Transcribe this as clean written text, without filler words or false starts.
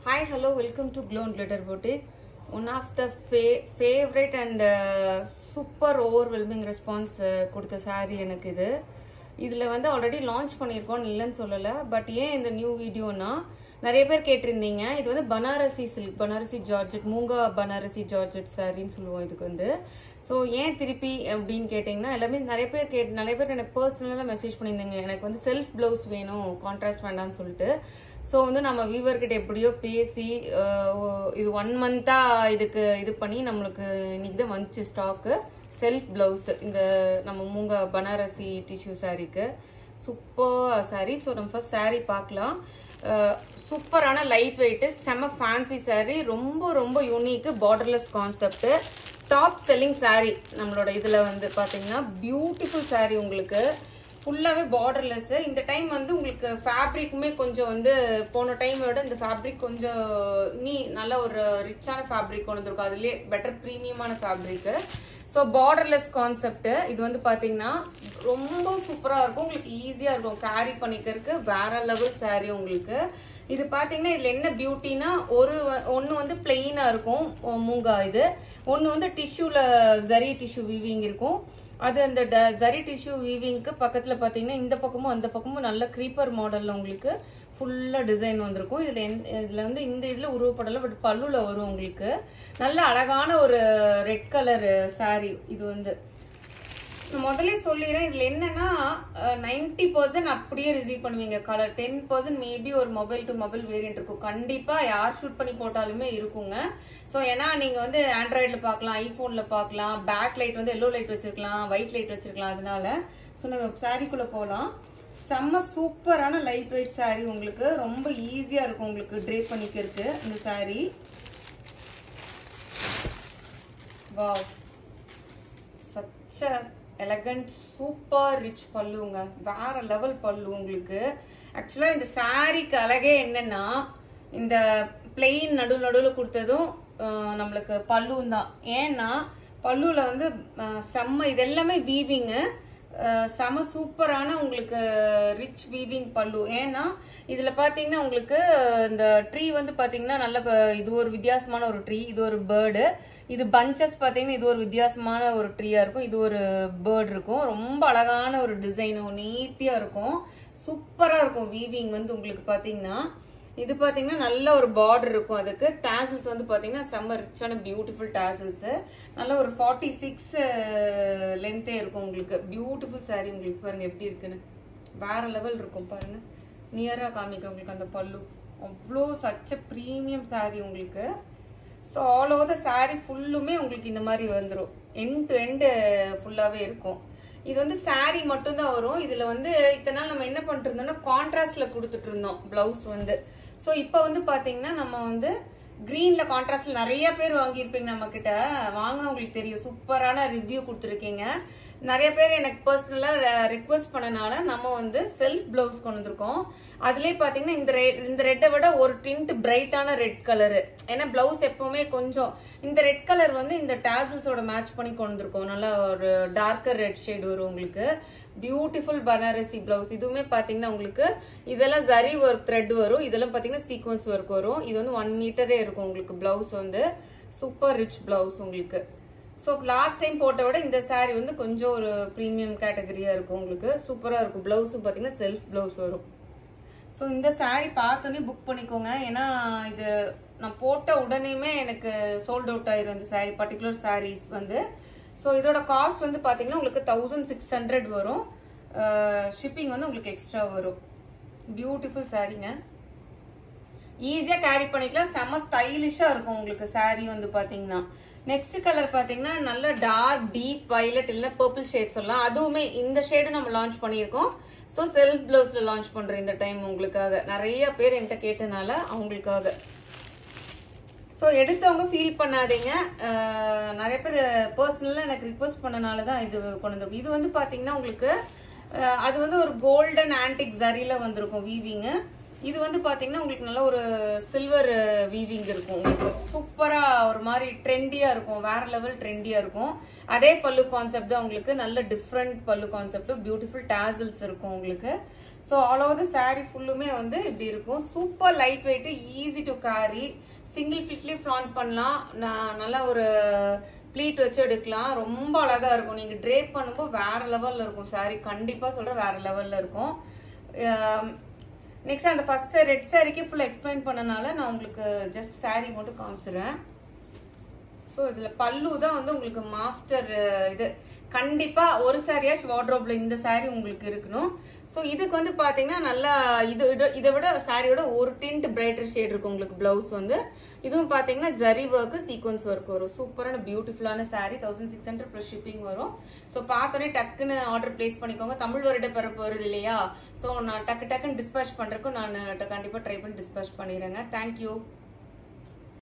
Hi, hello, welcome to Glow and Glitter Boutique. One of the favorite and super overwhelming response கொடுத்த saree எனக்கு இது. இதுல வந்து already launch பண்ணிருக்கோம் இல்லன்னு சொல்லல. பட் ஏன் இந்த நியூ வீடியோனா நிறைய பேர் கேட்டிருந்தீங்க. இது வந்து Banarasi silk, Banarasi georgette, Moonga Banarasi georgette சாரின்னு சொல்லுவோம் இதுக்கு வந்து. ஸோ ஏன் திருப்பி அப்படின்னு கேட்டிங்கன்னா எல்லாமே நிறைய பேர் எனக்கு பர்சனலாக மெசேஜ் பண்ணியிருந்தீங்க. எனக்கு வந்து செல்ஃப் ப்ளவுஸ் வேணும், கான்ட்ராஸ்ட் வேண்டாம்னு சொல்லிட்டு. ஸோ வந்து நம்ம வியூவர்கிட்ட எப்படியோ பேசி இது 1 மந்த்தாக இதுக்கு இது பண்ணி நம்மளுக்கு இன்னைக்கு தான் வந்துச்சு ஸ்டாக்கு செல்ஃப் ப்ளவுஸ். இந்த நம்ம மூங்கா பனாரசி டிஷ்யூ சாரீக்கு சூப்பர் சாரீ. ஸோ நம்ம ஃபர்ஸ்ட் சாரீ பார்க்கலாம். சூப்பரான லைட் வெயிட், செம ஃபேன்சி சாரீ, ரொம்ப ரொம்ப unique, borderless concept, top selling sari நம்மளோட இதுல வந்து பாத்தீங்கன்னா பியூட்டிஃபுல் சாரீ. உங்களுக்கு ஃபுல்லாவே பார்டர்லெஸ். இந்த டைம் வந்து உங்களுக்கு ஃபேப்ரிக்குமே கொஞ்சம் வந்து போன டைமோட இந்த ஃபேப்ரிக் கொஞ்சம் நீ நல்ல ஒரு ரிச்சான ஃபேப்ரிக் கொண்டு வந்திருக்கும், அதுலயே பெட்டர் ப்ரீமியமான ஃபேப்ரிக். ஸோ பார்டர்லெஸ் கான்செப்ட் இது வந்து பாத்தீங்கன்னா ரொம்ப சூப்பரா இருக்கும். உங்களுக்கு ஈஸியா இருக்கும் கேரி பண்ணிக்கிறதுக்கு. வேற லெவல் சாரீ உங்களுக்கு. இது பாத்தீங்கன்னா இதுல என்ன பியூட்டினா ஒன்னு வந்து பிளெயினா இருக்கும் மூங்கா, இது ஒன்னு வந்து டிஷ்யூல ஜரி டிஷ்யூ வீவிங் இருக்கும். அது அந்த ஜரி டிஷ்யூ வீவிங்க்கு பக்கத்துல பாத்தீங்கன்னா இந்த பக்கமும் அந்த பக்கமும் நல்ல க்ரீப்பர் மாடல்ல உங்களுக்கு ஃபுல்லா டிசைன் வந்திருக்கும். இதுல வந்து இந்த இதுல உருவப்படல, பட் பல்லுல வரும் உங்களுக்கு. நல்ல அழகான ஒரு ரெட் கலர் சாரி. இது வந்து முதல்ல சொல்லிடுறேன், இதுல என்னன்னா 90% அப்படியே ரிசீவ் பண்ணுவீங்க கலர். 10% மேபி ஒரு மொபைல் டு மொபைல் வேரியன்ட் இருக்கும். கண்டிப்பா யார் ஷூட் பண்ணி போட்டாலுமே இருக்குங்க. சோ ஏன்னா நீங்க வந்து ஆண்ட்ராய்ட்ல பாக்கலாம், ஐபோன்ல பாக்கலாம். பேக் லைட் வந்து எல்லோ லைட் வச்சிருக்கலாம், ஒயிட் லைட் வச்சிருக்கலாம். அதனால சோ நம்ம சாரிக்குள்ள போலாம். செம்ம சூப்பரான லைட் வெயிட் சாரி. உங்களுக்கு ரொம்ப ஈஸியா இருக்கும் உங்களுக்கு ட்ரேப் பண்ணிக்கிறதுக்கு இந்த சாரி. வாவ், சச்ச எலகண்ட் சூப்பர் ரிச் பல்லுங்க, வேற லெவல் பல்லு உங்களுக்கு. ஆக்சுவலா இந்த சாரிக்கு அழகே என்னன்னா இந்த பிளெயின் நடுவில் கொடுத்ததும் நம்மளுக்கு பல்லுவும் தான். ஏன்னா பல்லுல வந்து செம்ம இது எல்லாமே வீவிங்கு, செம சூப்பரான உங்களுக்கு ரிச் வீவிங் பல்லு. ஏன்னா இதுல பாத்தீங்கன்னா உங்களுக்கு இந்த ட்ரீ வந்து பாத்தீங்கன்னா நல்ல இது ஒரு வித்தியாசமான ஒரு ட்ரீ, இது ஒரு பேர்டு. இது பஞ்சஸ் பாத்தீங்கன்னா இது ஒரு வித்தியாசமான ஒரு ட்ரீயா இருக்கும், இது ஒரு பேர்டு இருக்கும். ரொம்ப அழகான ஒரு டிசைன், நீட்டியா இருக்கும், சூப்பரா இருக்கும் வீவிங் வந்து உங்களுக்கு பாத்தீங்கன்னா. இது பாத்தீங்கன்னா நல்ல ஒரு பார்டர் இருக்கும். அதுக்கு டாசல்ஸ் வந்து பாத்தீங்கன்னா செம்ம ரிச்சான பியூட்டிஃபுல் டாசல்ஸ். நல்ல ஒரு 46 லென்த்தே இருக்கும் உங்களுக்கு. பியூட்டிஃபுல் சாரி உங்களுக்கு. பாருங்க எப்படி இருக்குன்னு, வேற லெவல் இருக்கும். பாருங்க நியரா காமிக்கிறேன் உங்களுக்கு. அந்த பல்லு அவ்வளோ சச்ச ப்ரீமியம் சாரி உங்களுக்கு. ஸோ ஆல் ஓவர் த சாரி ஃபுல்லுமே உங்களுக்கு இந்த மாதிரி வந்துடும், எண்ட் டு எண்டு ஃபுல்லாவே இருக்கும். இது வந்து சாரி மட்டும்தான் வரும். இதுல வந்து இத்தனை நாள் நம்ம என்ன பண்ணிட்டு இருந்தோம்னா கான்ட்ராஸ்ட்ல கொடுத்துட்டு இருந்தோம் பிளவுஸ் வந்து. ஸோ இப்போ வந்து பாத்தீங்கன்னா நம்ம வந்து கிரீன்ல கான்ட்ராஸ்ட்ல நிறைய பேர் வாங்கியிருப்பீங்க, நம்ம கிட்ட வாங்கினவங்களுக்கு தெரியும். சூப்பரான ரிவ்யூ கொடுத்துருக்கீங்க. நிறைய பேர் எனக்கு பர்சனலா ரிக்வெஸ்ட் பண்ணனால நம்ம வந்து செல்ஃப் பிளவுஸ் கொண்டு வந்திருக்கோம். அதுலயே பாத்தீங்கன்னா இந்த ரெட்டை விட ஒரு டிண்ட் பிரைட்டான ரெட் கலரு. ஏன்னா பிளவுஸ் எப்பவுமே கொஞ்சம் இந்த ரெட் கலர் வந்து இந்த டாசல்ஸோட மேட்ச் பண்ணி கொண்டு வந்திருக்கோம். நல்லா ஒரு டார்க்கர் ரெட் ஷேட் வரும் உங்களுக்கு. Beautiful Banarasi blouse. இதுவுமே பாத்தீங்கன்னா உங்களுக்கு இதெல்லாம் ஜரி ஒர்க் த்ரெட் வரும், இதெல்லாம் பாத்தீங்கன்னா சீக்வன்ஸ் ஒர்க் வரும். இது வந்து 1 மீட்டரே இருக்கும் உங்களுக்கு. பிளவுஸ் வந்து சூப்பர் ரிச் பிளவுஸ் உங்களுக்கு. ஸோ லாஸ்ட் டைம் போட்ட விட இந்த சாரி வந்து கொஞ்சம் ஒரு ப்ரீமியம் கேட்டகரியா இருக்கும் உங்களுக்கு. சூப்பரா இருக்கும். பிளவுஸும் பாத்தீங்கன்னா செல்ஃப் பிளவுஸ் வரும். ஸோ இந்த சாரி பார்த்தோன்னே புக் பண்ணிக்கோங்க. ஏன்னா இது நான் போட்ட உடனேயுமே எனக்கு சோல்ட் அவுட் ஆயிரும் இந்த சாரி, பர்டிகுலர் சாரீஸ் வந்து. ஸோ இதோட காஸ்ட் வந்து பாத்தீங்கன்னா உங்களுக்கு 1600 வரும். ஷிப்பிங் வந்து உங்களுக்கு எக்ஸ்ட்ரா வரும். பியூட்டிஃபுல் சாரீங்க, ஈஸியா கேரி பண்ணிக்கலாம். செம்ம ஸ்டைலிஷா இருக்கும் உங்களுக்கு சாரி வந்து பாத்தீங்கன்னா. நெக்ஸ்ட் கலர் பாத்தீங்கன்னா நல்ல டார்க் டீப் வயலட் இல்ல பர்பிள் ஷேட் சொல்லலாம். அதுவுமே இந்த ஷேடும் நம்ம லான்ச் பண்ணியிருக்கோம். ஸோ செல்ஃப் பிளவுஸ்ல லான்ச் பண்றோம் இந்த டைம் உங்களுக்காக. நிறைய பேர் என்கிட்ட கேட்டனால அவங்களுக்காக. ஸோ எடுத்தவங்க ஃபீல் பண்ணாதீங்க. நிறைய பேர் பர்சனலா எனக்கு ரிக்வெஸ்ட் பண்ணனால தான் இது கொண்டு வந்திருக்கும். இது வந்து பாத்தீங்கன்னா உங்களுக்கு அது வந்து ஒரு கோல்டன் ஆன்டிக் ஜரியில வந்திருக்கும் வீவிங். இது வந்து பாத்தீங்கன்னா உங்களுக்கு நல்ல ஒரு சில்வர் வீவிங் இருக்கும் உங்களுக்கு. சூப்பரா ஒரு மாதிரி ட்ரெண்டியா இருக்கும், வேற லெவல் ட்ரெண்டியா இருக்கும். அதே பல்லு கான்செப்ட் தான் உங்களுக்கு. நல்ல டிஃப்ரெண்ட் பல்லு கான்செப்ட், பியூட்டிஃபுல் டாசல்ஸ் இருக்கும் உங்களுக்கு. So all over the sari ஃபுல்லுமே வந்து இப்படி இருக்கும். Super light weight, easy to carry, single ஃபிட்லயே ஃபிளாண்ட் பண்ணலாம். நல்லா ஒரு ப்ளீட் வச்சு எடுக்கலாம். ரொம்ப அழகா இருக்கும். நீங்க ட்ரேப் பண்ணும்போது வேற லெவல்ல இருக்கும் சாரீ. கண்டிப்பா சொல்றேன், வேற லெவல்ல இருக்கும். நெக்ஸ்ட் அந்த ஃபர்ஸ்ட் ரெட் சாரிக்கு ஃபுல் எக்ஸ்பிளைன் பண்ணனால நான் உங்களுக்கு ஜஸ்ட் சாரீ மட்டும் காமிச்சிடுறேன். ஸோ இதுல பல்லு தான் வந்து உங்களுக்கு மாஸ்டர். இது கண்டிப்பா ஒரு சாரியாச்சும் வார்ட்ரோப்ல இந்த சாரீ உங்களுக்கு இருக்கணும். ஸோ இதுக்கு வந்து பாத்தீங்கன்னா நல்லா இதை விட சாரியோட ஒரு டிண்ட் பிரைட்டர் ஷேட் இருக்கும் உங்களுக்கு பிளவுஸ் வந்து. இதுவும் பாத்தீங்கன்னா ஜரி ஒர்க், சீக்வன்ஸ் ஒர்க் வரும். சூப்பரான பியூட்டிஃபுல்லான சாரீ. 1600 + ஷிப்பிங் வரும். ஸோ பார்த்தோன்னே டக்குன்னு ஆர்டர் பிளேஸ் பண்ணிக்கோங்க. தமிழ் வருட பிறப்பு வருது இல்லையா? ஸோ நான் டக்குன்னு டிஸ்பேச் பண்றதுக்கும் நான் கண்டிப்பா ட்ரை பண்ணி டிஸ்பேச் பண்ணிடுறேங்க. தேங்க்யூ.